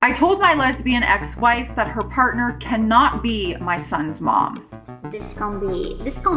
I told my lesbian ex-wife that her partner cannot be my son's mom. This gonna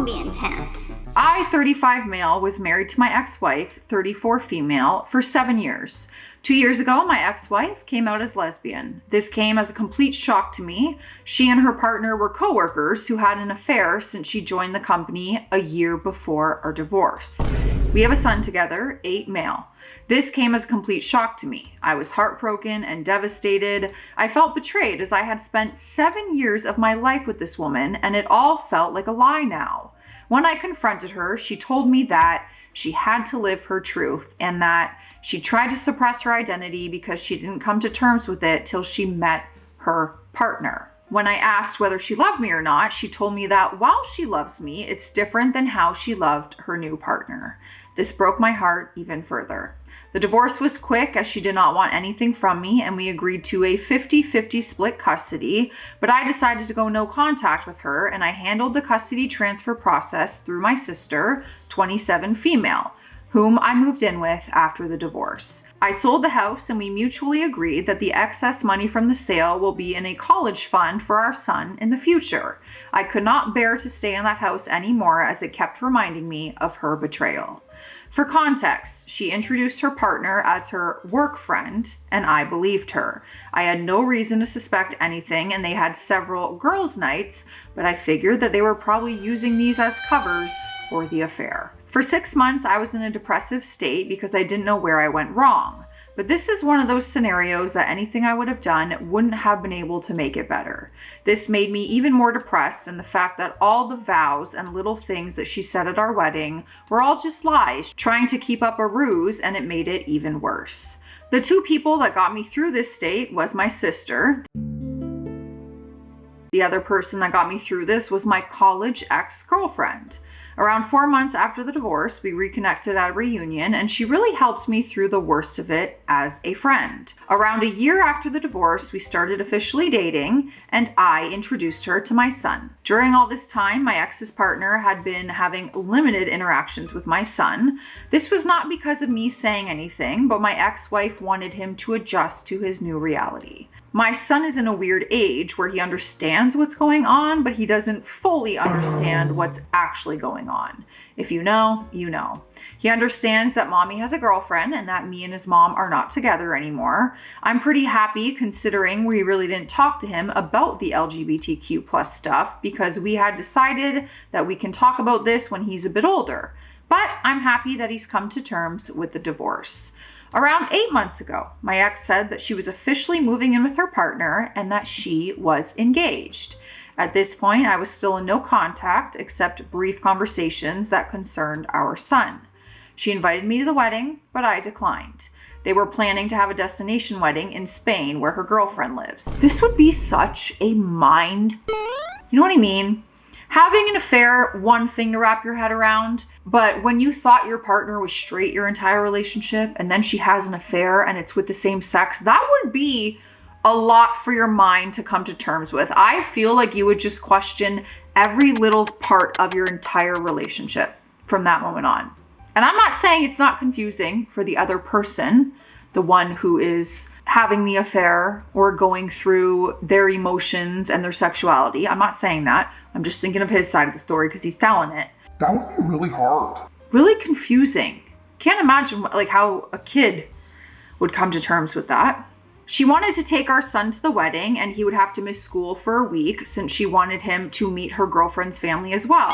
be intense. I, 35 male, was married to my ex-wife, 34 female, for 7 years. 2 years ago, my ex-wife came out as lesbian. This came as a complete shock to me. She and her partner were co-workers who had an affair since she joined the company a year before our divorce. We have a son together, 8 male. This came as a complete shock to me. I was heartbroken and devastated. I felt betrayed as I had spent 7 years of my life with this woman, and it all felt like a lie now. When I confronted her, she told me that she had to live her truth and that she tried to suppress her identity because she didn't come to terms with it till she met her partner. When I asked whether she loved me or not, she told me that while she loves me, it's different than how she loved her new partner. This broke my heart even further. The divorce was quick as she did not want anything from me, and we agreed to a 50-50 split custody, but I decided to go no contact with her, and I handled the custody transfer process through my sister, 27 female, whom I moved in with after the divorce. I sold the house and we mutually agreed that the excess money from the sale will be in a college fund for our son in the future. I could not bear to stay in that house anymore as it kept reminding me of her betrayal. For context, she introduced her partner as her work friend, and I believed her. I had no reason to suspect anything, and they had several girls' nights, but I figured that they were probably using these as covers for the affair. For 6 months, I was in a depressive state because I didn't know where I went wrong. But this is one of those scenarios that anything I would have done wouldn't have been able to make it better. This made me even more depressed, and the fact that all the vows and little things that she said at our wedding were all just lies, trying to keep up a ruse, and it made it even worse. The 2 people that got me through this state was my sister. The other person that got me through this was my college ex-girlfriend. Around 4 months after the divorce, we reconnected at a reunion, and she really helped me through the worst of it as a friend. Around a year after the divorce, we started officially dating, and I introduced her to my son. During all this time, my ex's partner had been having limited interactions with my son. This was not because of me saying anything, but my ex-wife wanted him to adjust to his new reality. My son is in a weird age where he understands what's going on, but he doesn't fully understand what's actually going on. If you know, you know. He understands that mommy has a girlfriend and that me and his mom are not together anymore. I'm pretty happy considering we really didn't talk to him about the LGBTQ plus stuff because we had decided that we can talk about this when he's a bit older. But I'm happy that he's come to terms with the divorce. Around 8 months ago, my ex said that she was officially moving in with her partner and that she was engaged. At this point, I was still in no contact except brief conversations that concerned our son. She invited me to the wedding, but I declined. They were planning to have a destination wedding in Spain where her girlfriend lives. This would be such a you know what I mean? Having an affair, one thing to wrap your head around, but when you thought your partner was straight your entire relationship and then she has an affair and it's with the same sex, that would be a lot for your mind to come to terms with. I feel like you would just question every little part of your entire relationship from that moment on. And I'm not saying it's not confusing for the other person, the one who is having the affair or going through their emotions and their sexuality. I'm not saying that. I'm just thinking of his side of the story because he's telling it. That would be really hard. Really confusing. Can't imagine how a kid would come to terms with that. She wanted to take our son to the wedding and he would have to miss school for a week since she wanted him to meet her girlfriend's family as well.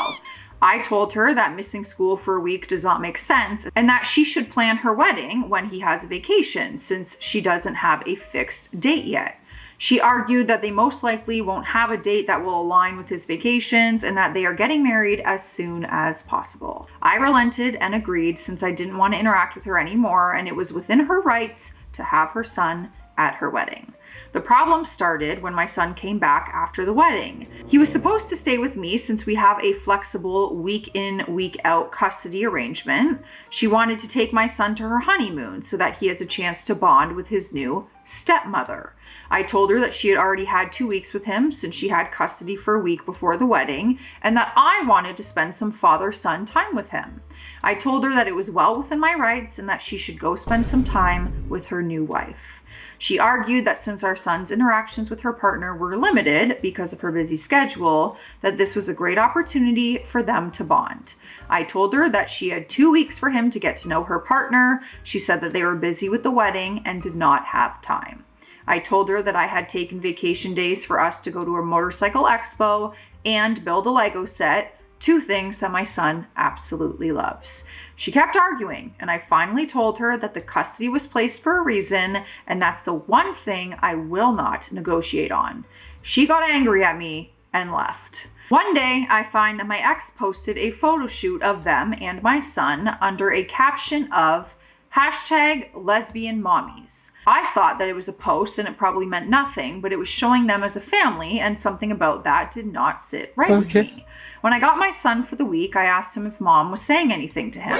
I told her that missing school for a week does not make sense and that she should plan her wedding when he has a vacation since she doesn't have a fixed date yet. She argued that they most likely won't have a date that will align with his vacations and that they are getting married as soon as possible. I relented and agreed since I didn't want to interact with her anymore and it was within her rights to have her son at her wedding. The problem started when my son came back after the wedding. He was supposed to stay with me since we have a flexible week in, week out custody arrangement. She wanted to take my son to her honeymoon so that he has a chance to bond with his new stepmother. I told her that she had already had 2 weeks with him since she had custody for a week before the wedding, and that I wanted to spend some father-son time with him. I told her that it was well within my rights and that she should go spend some time with her new wife. She argued that since our son's interactions with her partner were limited because of her busy schedule, that this was a great opportunity for them to bond. I told her that she had 2 weeks for him to get to know her partner. She said that they were busy with the wedding and did not have time. I told her that I had taken vacation days for us to go to a motorcycle expo and build a Lego set, 2 things that my son absolutely loves. She kept arguing, and I finally told her that the custody was placed for a reason, and that's the one thing I will not negotiate on. She got angry at me and left. One day, I find that my ex posted a photo shoot of them and my son under a caption of #lesbian-mommies. I thought that it was a post and it probably meant nothing, but it was showing them as a family, and something about that did not sit right with me. When I got my son for the week, I asked him if mom was saying anything to him.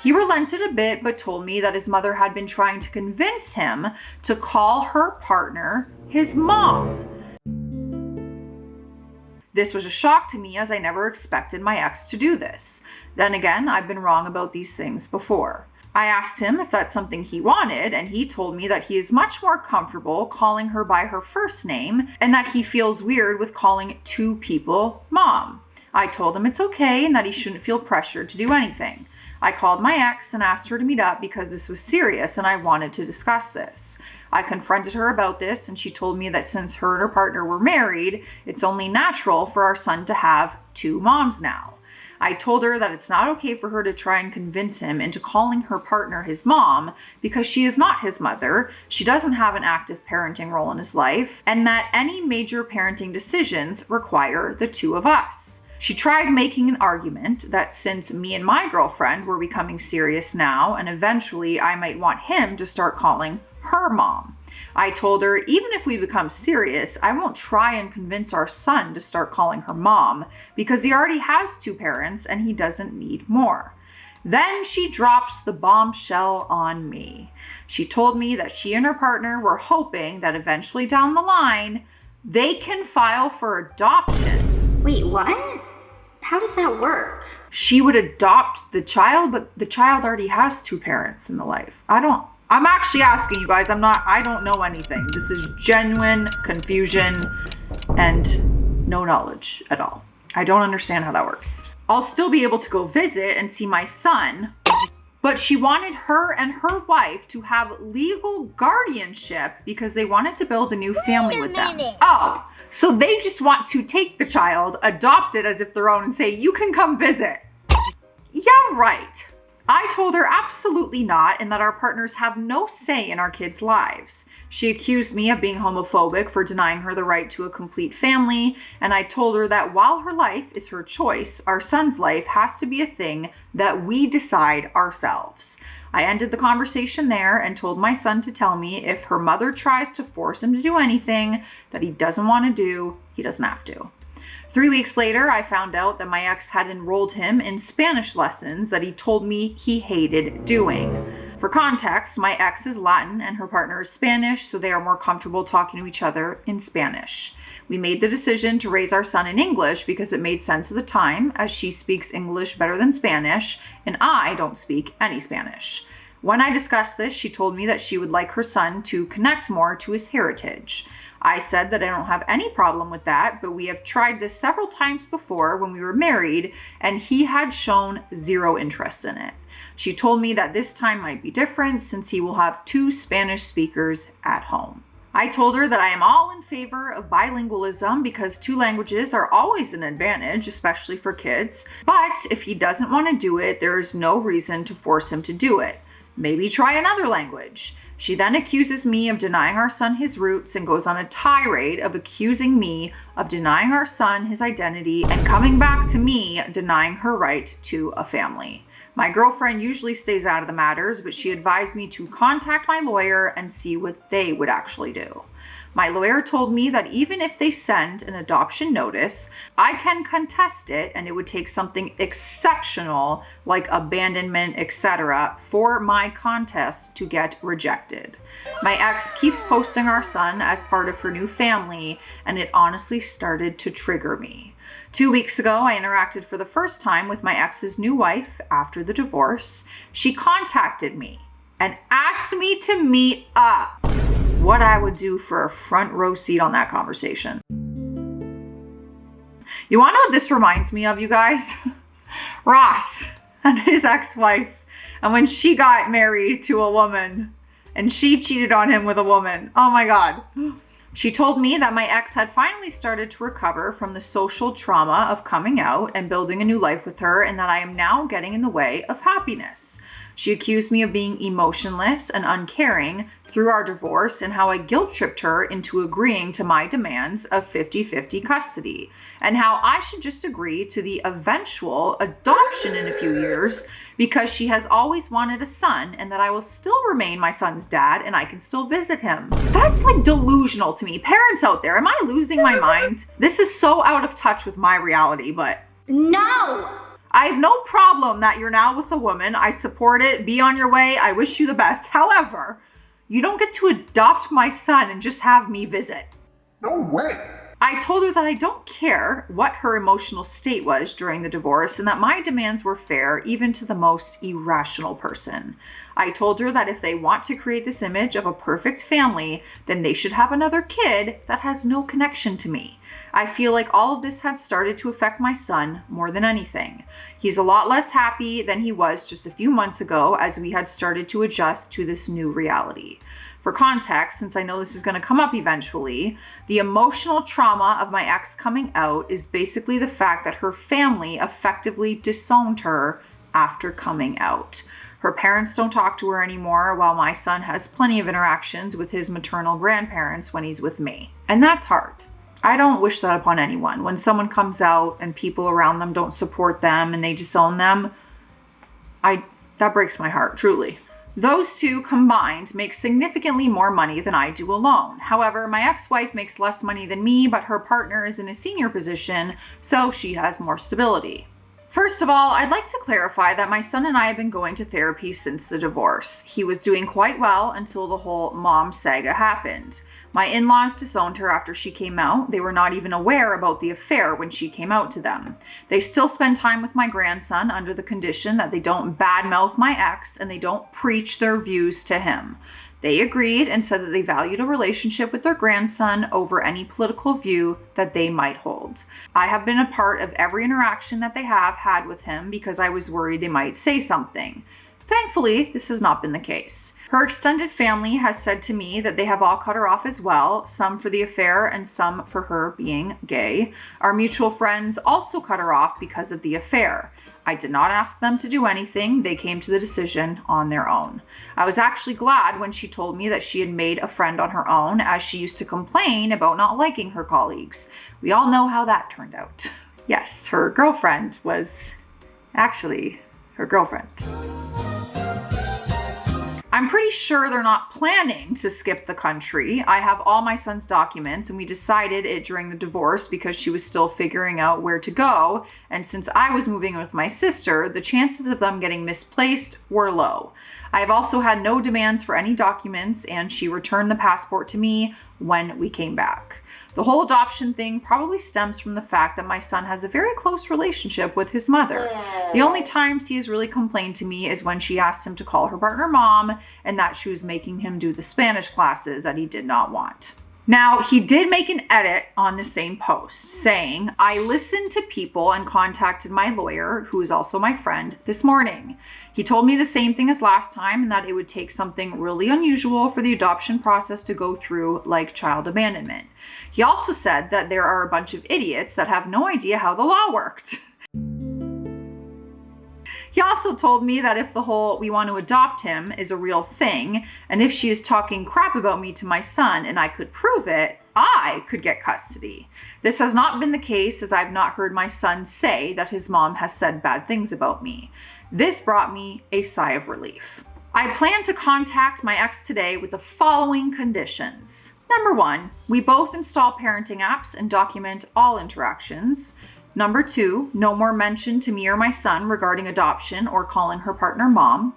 He relented a bit, but told me that his mother had been trying to convince him to call her partner his mom. This was a shock to me, as I never expected my ex to do this. Then again, I've been wrong about these things before. I asked him if that's something he wanted, and he told me that he is much more comfortable calling her by her first name and that he feels weird with calling 2 people mom. I told him it's okay and that he shouldn't feel pressured to do anything. I called my ex and asked her to meet up because this was serious and I wanted to discuss this. I confronted her about this, and she told me that since her and her partner were married, it's only natural for our son to have 2 moms now. I told her that it's not okay for her to try and convince him into calling her partner his mom because she is not his mother, she doesn't have an active parenting role in his life, and that any major parenting decisions require the 2 of us. She tried making an argument that since me and my girlfriend were becoming serious now, and eventually I might want him to start calling her mom. I told her, even if we become serious, I won't try and convince our son to start calling her mom because he already has 2 parents and he doesn't need more. Then she drops the bombshell on me. She told me that she and her partner were hoping that eventually down the line, they can file for adoption. Wait, what? How does that work? She would adopt the child, but the child already has 2 parents in the life. I'm actually asking you guys. I don't know anything. This is genuine confusion and no knowledge at all. I don't understand how that works. I'll still be able to go visit and see my son, but she wanted her and her wife to have legal guardianship because they wanted to build a new family with them. Oh, so they just want to take the child, adopt it as if their own, and say, you can come visit. Yeah, right. I told her absolutely not, and that our partners have no say in our kids' lives. She accused me of being homophobic for denying her the right to a complete family, and I told her that while her life is her choice, our son's life has to be a thing that we decide ourselves. I ended the conversation there and told my son to tell me if her mother tries to force him to do anything that he doesn't want to do, he doesn't have to. 3 weeks later, I found out that my ex had enrolled him in Spanish lessons that he told me he hated doing. For context, my ex is Latin and her partner is Spanish, so they are more comfortable talking to each other in Spanish. We made the decision to raise our son in English because it made sense at the time, as she speaks English better than Spanish, and I don't speak any Spanish. When I discussed this, she told me that she would like her son to connect more to his heritage. I said that I don't have any problem with that, but we have tried this several times before when we were married, and he had shown 0 interest in it. She told me that this time might be different since he will have 2 Spanish speakers at home. I told her that I am all in favor of bilingualism because 2 languages are always an advantage, especially for kids. But if he doesn't want to do it, there is no reason to force him to do it. Maybe try another language. She then accuses me of denying our son his roots and goes on a tirade of accusing me of denying our son his identity and coming back to me denying her right to a family. My girlfriend usually stays out of the matters, but she advised me to contact my lawyer and see what they would actually do. My lawyer told me that even if they send an adoption notice, I can contest it and it would take something exceptional like abandonment, etc. for my contest to get rejected. My ex keeps posting our son as part of her new family, and it honestly started to trigger me. 2 weeks ago, I interacted for the first time with my ex's new wife after the divorce. She contacted me and asked me to meet up. What I would do for a front row seat on that conversation. You want to know what this reminds me of, you guys? Ross and his ex-wife. And when she got married to a woman and she cheated on him with a woman. Oh my God. She told me that my ex had finally started to recover from the social trauma of coming out and building a new life with her, and that I am now getting in the way of happiness. She accused me of being emotionless and uncaring through our divorce, and how I guilt-tripped her into agreeing to my demands of 50-50 custody, and how I should just agree to the eventual adoption in a few years because she has always wanted a son, and that I will still remain my son's dad and I can still visit him. That's like delusional to me. Parents out there, am I losing my mind? This is so out of touch with my reality, but No! I have no problem that you're now with a woman. I support it. Be on your way. I wish you the best. However, you don't get to adopt my son and just have me visit. No way. I told her that I don't care what her emotional state was during the divorce and that my demands were fair even to the most irrational person. I told her that if they want to create this image of a perfect family, then they should have another kid that has no connection to me. I feel like all of this had started to affect my son more than anything. He's a lot less happy than he was just a few months ago as we had started to adjust to this new reality. For context, since I know this is going to come up eventually, the emotional trauma of my ex coming out is basically the fact that her family effectively disowned her after coming out. Her parents don't talk to her anymore, while my son has plenty of interactions with his maternal grandparents when he's with me. And that's hard. I don't wish that upon anyone. When someone comes out and people around them don't support them and they disown them, that breaks my heart, truly. Those two combined make significantly more money than I do alone. However, my ex-wife makes less money than me, but her partner is in a senior position, so she has more stability. First of all, I'd like to clarify that my son and I have been going to therapy since the divorce. He was doing quite well until the whole mom saga happened. My in-laws disowned her after she came out. They were not even aware about the affair when she came out to them. They still spend time with my grandson under the condition that they don't badmouth my ex and they don't preach their views to him. They agreed and said that they valued a relationship with their grandson over any political view that they might hold. I have been a part of every interaction that they have had with him because I was worried they might say something. Thankfully, this has not been the case. Her extended family has said to me that they have all cut her off as well, some for the affair and some for her being gay. Our mutual friends also cut her off because of the affair. I did not ask them to do anything. They came to the decision on their own. I was actually glad when she told me that she had made a friend on her own, as she used to complain about not liking her colleagues. We all know how that turned out. Yes, her girlfriend was actually her girlfriend. I'm pretty sure they're not planning to skip the country. I have all my son's documents and we decided it during the divorce because she was still figuring out where to go. And since I was moving with my sister, the chances of them getting misplaced were low. I have also had no demands for any documents and she returned the passport to me when we came back. The whole adoption thing probably stems from the fact that my son has a very close relationship with his mother. The only times he has really complained to me is when she asked him to call her partner mom and that she was making him do the Spanish classes that he did not want. Now, he did make an edit on the same post saying, I listened to people and contacted my lawyer, who is also my friend, this morning. He told me the same thing as last time and that it would take something really unusual for the adoption process to go through, like child abandonment. He also said that there are a bunch of idiots that have no idea how the law worked. He also told me that if the whole "we want to adopt him" is a real thing, and if she is talking crap about me to my son and I could prove it, I could get custody. This has not been the case, as I've not heard my son say that his mom has said bad things about me. This brought me a sigh of relief. I plan to contact my ex today with the following conditions. Number 1, we both install parenting apps and document all interactions. Number 2, no more mention to me or my son regarding adoption or calling her partner mom.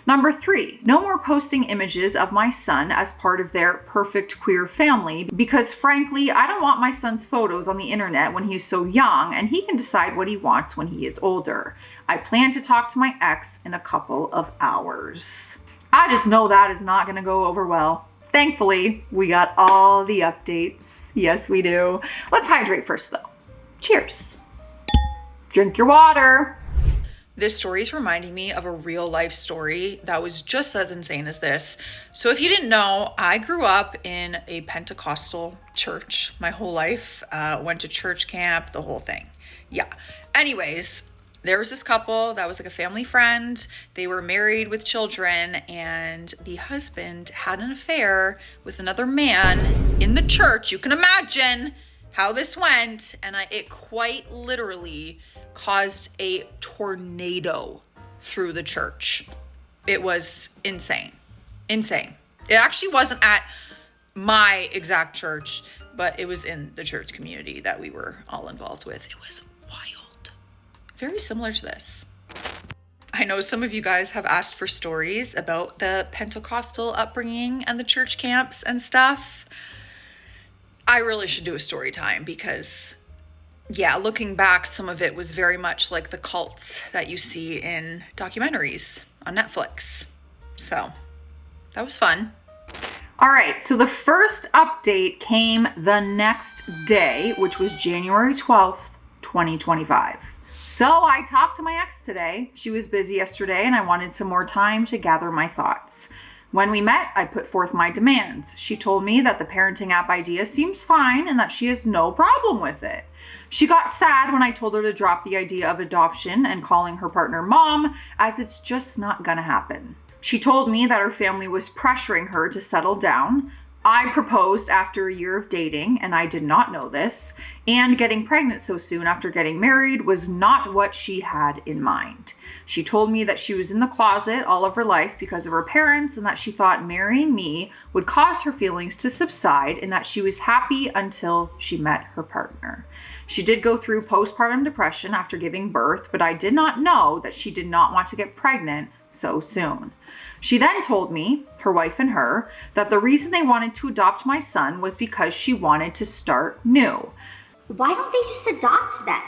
Number 3, no more posting images of my son as part of their perfect queer family, because frankly, I don't want my son's photos on the internet when he's so young, and he can decide what he wants when he is older. I plan to talk to my ex in a couple of hours. I just know that is not going to go over well. Thankfully, we got all the updates. Yes, we do. Let's hydrate first though. Cheers. Drink your water. This story is reminding me of a real life story that was just as insane as this. So if you didn't know, I grew up in a Pentecostal church my whole life. Went to church camp, the whole thing. Yeah. Anyways, there was this couple that was like a family friend. They were married with children, and the husband had an affair with another man in the church. You can imagine how this went. And it quite literally caused a tornado through the church. It was insane. Insane. It actually wasn't at my exact church, but it was in the church community that we were all involved with. It was wild. Very similar to this. I know some of you guys have asked for stories about the Pentecostal upbringing and the church camps and stuff. I really should do a story time because yeah, looking back, some of it was very much like the cults that you see in documentaries on Netflix. So that was fun. All right, so the first update came the next day, which was January 12th, 2025. So I talked to my ex today. She was busy yesterday and I wanted some more time to gather my thoughts. When we met, I put forth my demands. She told me that the parenting app idea seems fine and that she has no problem with it. She got sad when I told her to drop the idea of adoption and calling her partner mom, as it's just not gonna happen. She told me that her family was pressuring her to settle down. I proposed after a year of dating, and I did not know this, and getting pregnant so soon after getting married was not what she had in mind. She told me that she was in the closet all of her life because of her parents, and that she thought marrying me would cause her feelings to subside, and that she was happy until she met her partner. She did go through postpartum depression after giving birth, but I did not know that she did not want to get pregnant so soon. She then told me, her wife and her, that the reason they wanted to adopt my son was because she wanted to start new. Why don't they just adopt then?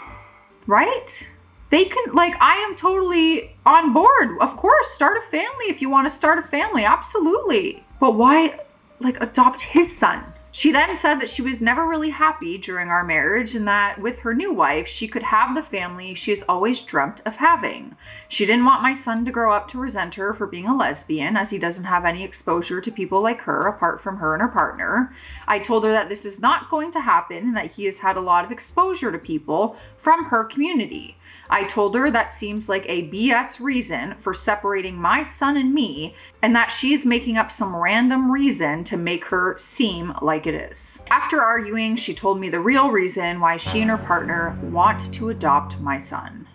Right? They can, I am totally on board. Of course, start a family if you want to start a family. Absolutely. But why, adopt his son? She then said that she was never really happy during our marriage and that with her new wife, she could have the family she has always dreamt of having. She didn't want my son to grow up to resent her for being a lesbian, as he doesn't have any exposure to people like her apart from her and her partner. I told her that this is not going to happen and that he has had a lot of exposure to people from her community. I told her that seems like a BS reason for separating my son and me, and that she's making up some random reason to make her seem like it is. After arguing, she told me the real reason why she and her partner want to adopt my son.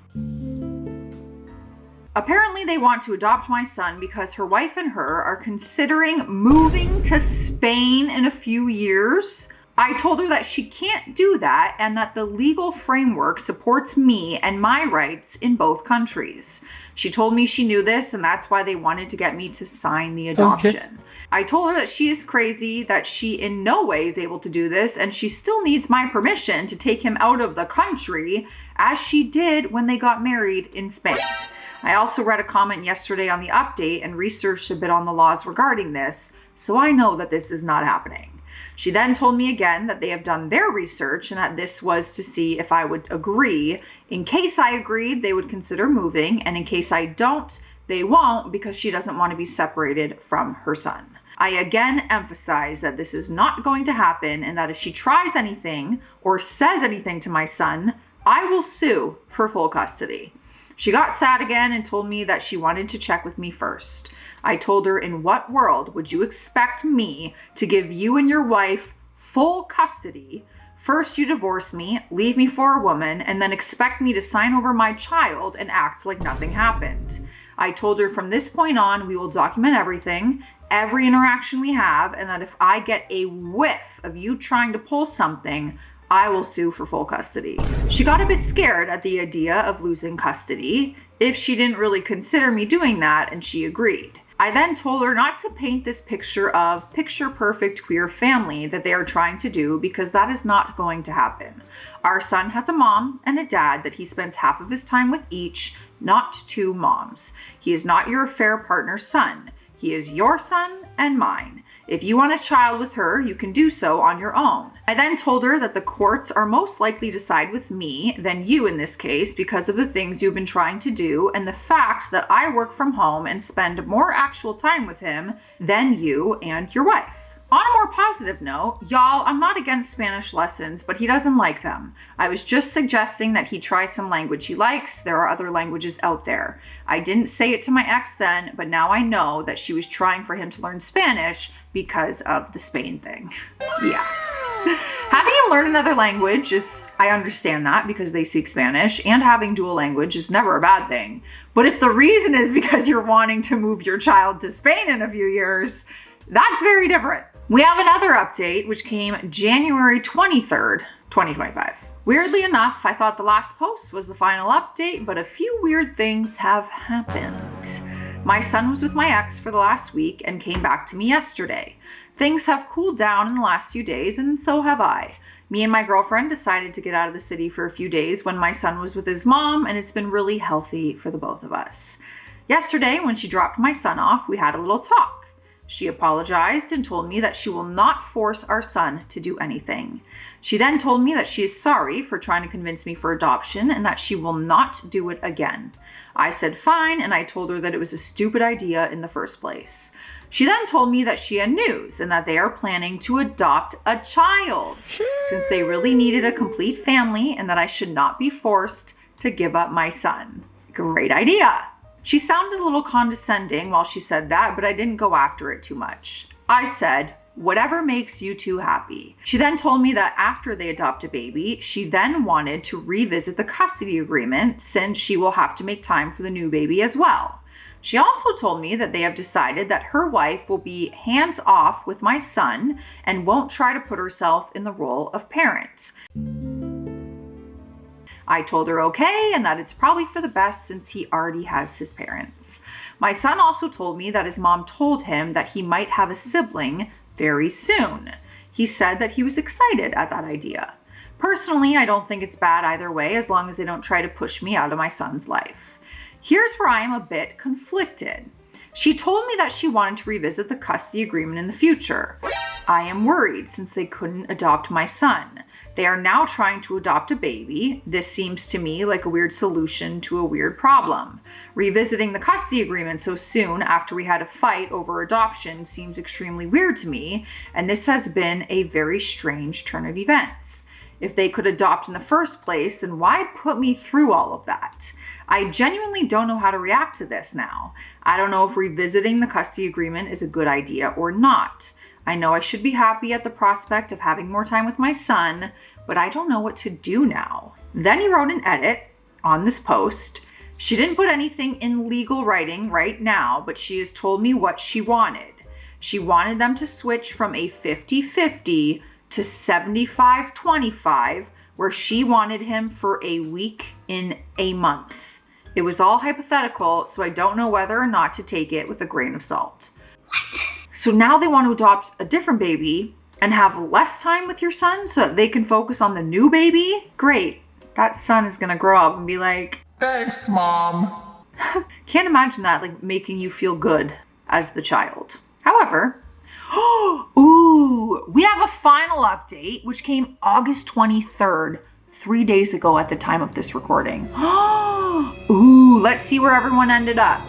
Apparently, they want to adopt my son because her wife and her are considering moving to Spain in a few years. I told her that she can't do that and that the legal framework supports me and my rights in both countries. She told me she knew this and that's why they wanted to get me to sign the adoption. Okay. I told her that she is crazy, that she in no way is able to do this, and she still needs my permission to take him out of the country, as she did when they got married in Spain. I also read a comment yesterday on the update and researched a bit on the laws regarding this, so I know that this is not happening. She then told me again that they have done their research and that this was to see if I would agree. In case I agreed, they would consider moving, and in case I don't, they won't, because she doesn't want to be separated from her son. I again emphasize that this is not going to happen and that if she tries anything or says anything to my son, I will sue for full custody. She got sad again and told me that she wanted to check with me first. I told her, in what world would you expect me to give you and your wife full custody? First you divorce me, leave me for a woman, and then expect me to sign over my child and act like nothing happened. I told her from this point on, we will document everything, every interaction we have, and that if I get a whiff of you trying to pull something, I will sue for full custody. She got a bit scared at the idea of losing custody if she didn't really consider me doing that, and she agreed. I then told her not to paint this picture of picture-perfect queer family that they are trying to do, because that is not going to happen. Our son has a mom and a dad that he spends half of his time with each, not two moms. He is not your affair partner's son. He is your son and mine. If you want a child with her, you can do so on your own. I then told her that the courts are most likely to side with me than you in this case because of the things you've been trying to do and the fact that I work from home and spend more actual time with him than you and your wife. On a more positive note, y'all, I'm not against Spanish lessons, but he doesn't like them. I was just suggesting that he try some language he likes. There are other languages out there. I didn't say it to my ex then, but now I know that she was trying for him to learn Spanish because of the Spain thing. Yeah. Having him learn another language I understand that because they speak Spanish, and having dual language is never a bad thing. But if the reason is because you're wanting to move your child to Spain in a few years, that's very different. We have another update, which came January 23rd, 2025. Weirdly enough, I thought the last post was the final update, but a few weird things have happened. My son was with my ex for the last week and came back to me yesterday. Things have cooled down in the last few days, and so have I. Me and my girlfriend decided to get out of the city for a few days when my son was with his mom, and it's been really healthy for the both of us. Yesterday, when she dropped my son off, we had a little talk. She apologized and told me that she will not force our son to do anything. She then told me that she is sorry for trying to convince me for adoption and that she will not do it again. I said fine, and I told her that it was a stupid idea in the first place. She then told me that she had news and that they are planning to adopt a child since they really needed a complete family and that I should not be forced to give up my son. Great idea. She sounded a little condescending while she said that, but I didn't go after it too much. I said, whatever makes you two happy. She then told me that after they adopt a baby, she then wanted to revisit the custody agreement since she will have to make time for the new baby as well. She also told me that they have decided that her wife will be hands off with my son and won't try to put herself in the role of parent. I told her okay, and that it's probably for the best since he already has his parents. My son also told me that his mom told him that he might have a sibling very soon. He said that he was excited at that idea. Personally, I don't think it's bad either way as long as they don't try to push me out of my son's life. Here's where I am a bit conflicted. She told me that she wanted to revisit the custody agreement in the future. I am worried since they couldn't adopt my son. They are now trying to adopt a baby. This seems to me like a weird solution to a weird problem. Revisiting the custody agreement so soon after we had a fight over adoption seems extremely weird to me, and this has been a very strange turn of events. If they could adopt in the first place, then why put me through all of that? I genuinely don't know how to react to this now. I don't know if revisiting the custody agreement is a good idea or not. I know I should be happy at the prospect of having more time with my son, but I don't know what to do now. Then he wrote an edit on this post. She didn't put anything in legal writing right now, but she has told me what she wanted. She wanted them to switch from a 50-50 to 75-25, where she wanted him for a week in a month. It was all hypothetical, so I don't know whether or not to take it with a grain of salt. What? So now they want to adopt a different baby and have less time with your son so that they can focus on the new baby? Great. That son is going to grow up and be like, Thanks, Mom. can't imagine that like making you feel good as the child. However, ooh, we have a final update, which came August 23rd, 3 days ago at the time of this recording. Ooh, let's see where everyone ended up.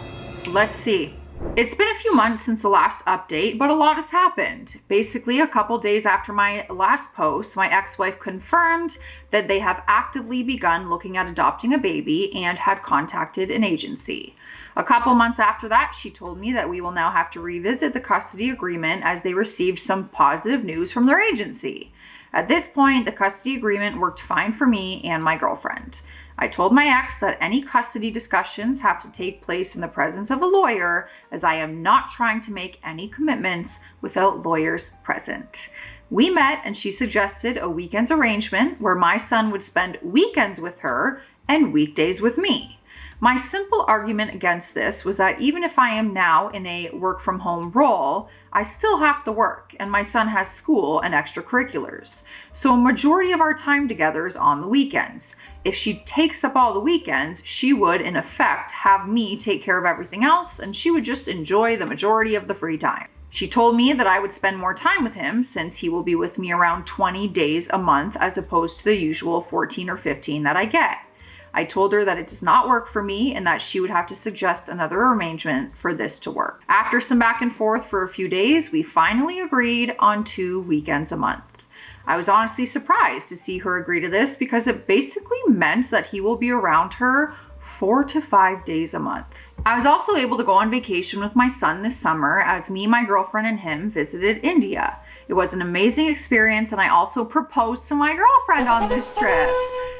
Let's see. It's been a few months since the last update, but a lot has happened. Basically, a couple days after my last post, my ex-wife confirmed that they have actively begun looking at adopting a baby and had contacted an agency. A couple months after that, she told me that we will now have to revisit the custody agreement as they received some positive news from their agency. At this point, the custody agreement worked fine for me and my girlfriend. I told my ex that any custody discussions have to take place in the presence of a lawyer, as I am not trying to make any commitments without lawyers present. We met and she suggested a weekends arrangement where my son would spend weekends with her and weekdays with me. My simple argument against this was that even if I am now in a work from home role, I still have to work and my son has school and extracurriculars. So a majority of our time together is on the weekends. If she takes up all the weekends, she would in effect have me take care of everything else and she would just enjoy the majority of the free time. She told me that I would spend more time with him since he will be with me around 20 days a month as opposed to the usual 14 or 15 that I get. I told her that it does not work for me and that she would have to suggest another arrangement for this to work. After some back and forth for a few days, we finally agreed on 2 weekends a month. I was honestly surprised to see her agree to this because it basically meant that he will be around her 4 to 5 days a month. I was also able to go on vacation with my son this summer as me, my girlfriend, and him visited India. It was an amazing experience and I also proposed to my girlfriend on this trip.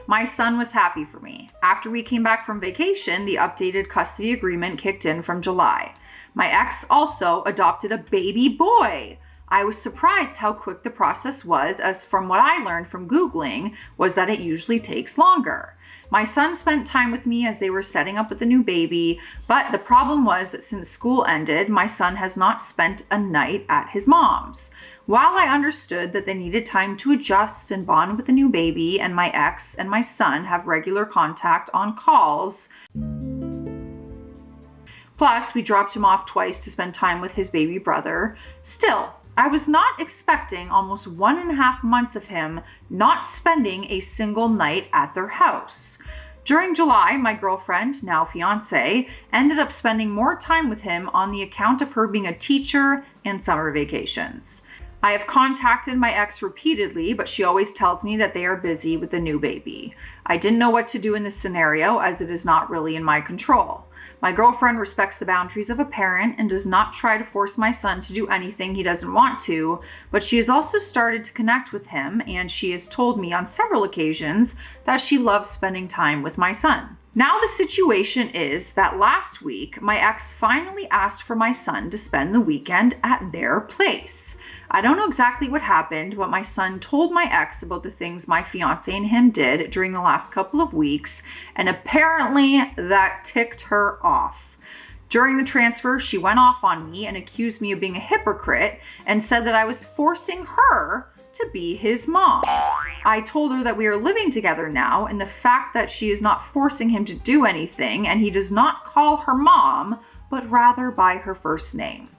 My son was happy for me. After we came back from vacation, the updated custody agreement kicked in from July. My ex also adopted a baby boy. I was surprised how quick the process was, as from what I learned from Googling was that it usually takes longer. My son spent time with me as they were setting up with the new baby, but the problem was that since school ended, my son has not spent a night at his mom's. While I understood that they needed time to adjust and bond with the new baby, and my ex and my son have regular contact on calls, plus we dropped him off twice to spend time with his baby brother, still, I was not expecting almost 1.5 months of him not spending a single night at their house. During July, my girlfriend, now fiance, ended up spending more time with him on the account of her being a teacher and summer vacations. I have contacted my ex repeatedly, but she always tells me that they are busy with the new baby. I didn't know what to do in this scenario as it is not really in my control. My girlfriend respects the boundaries of a parent and does not try to force my son to do anything he doesn't want to, but she has also started to connect with him and she has told me on several occasions that she loves spending time with my son. Now the situation is that last week, my ex finally asked for my son to spend the weekend at their place. I don't know exactly what happened, but my son told my ex about the things my fiance and him did during the last couple of weeks, and apparently that ticked her off. During the transfer, she went off on me and accused me of being a hypocrite and said that I was forcing her to be his mom. I told her that we are living together now, and the fact that she is not forcing him to do anything and he does not call her mom, but rather by her first name.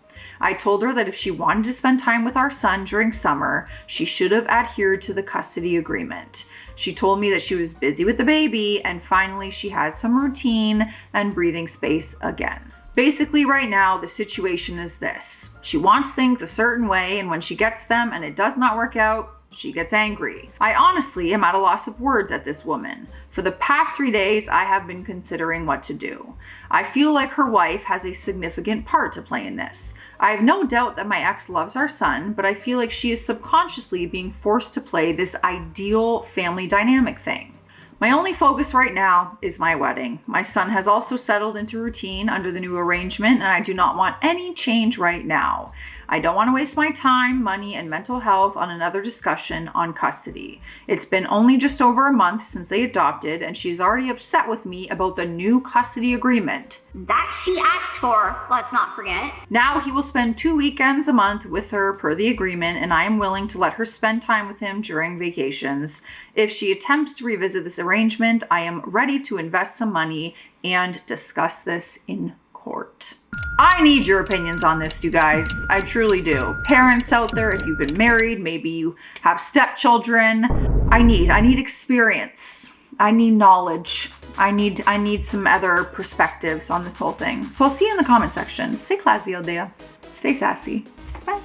I told her that if she wanted to spend time with our son during summer, she should have adhered to the custody agreement. She told me that she was busy with the baby and finally she has some routine and breathing space again. Basically, right now, the situation is this. She wants things a certain way, and when she gets them and it does not work out, she gets angry. I honestly am at a loss of words at this woman. For the past 3 days, I have been considering what to do. I feel like her wife has a significant part to play in this. I have no doubt that my ex loves our son, but I feel like she is subconsciously being forced to play this ideal family dynamic thing. My only focus right now is my wedding. My son has also settled into routine under the new arrangement, and I do not want any change right now. I don't want to waste my time, money, and mental health on another discussion on custody. It's been only just over a month since they adopted, and she's already upset with me about the new custody agreement. That she asked for, let's not forget. Now he will spend 2 weekends a month with her per the agreement, and I am willing to let her spend time with him during vacations. If she attempts to revisit this arrangement, I am ready to invest some money and discuss this in court. I need your opinions on this, you guys. I truly do. Parents out there, if you've been married, maybe you have stepchildren. I need experience. I need knowledge. I need some other perspectives on this whole thing. So I'll see you in the comment section. Stay classy out there. Stay sassy. Bye.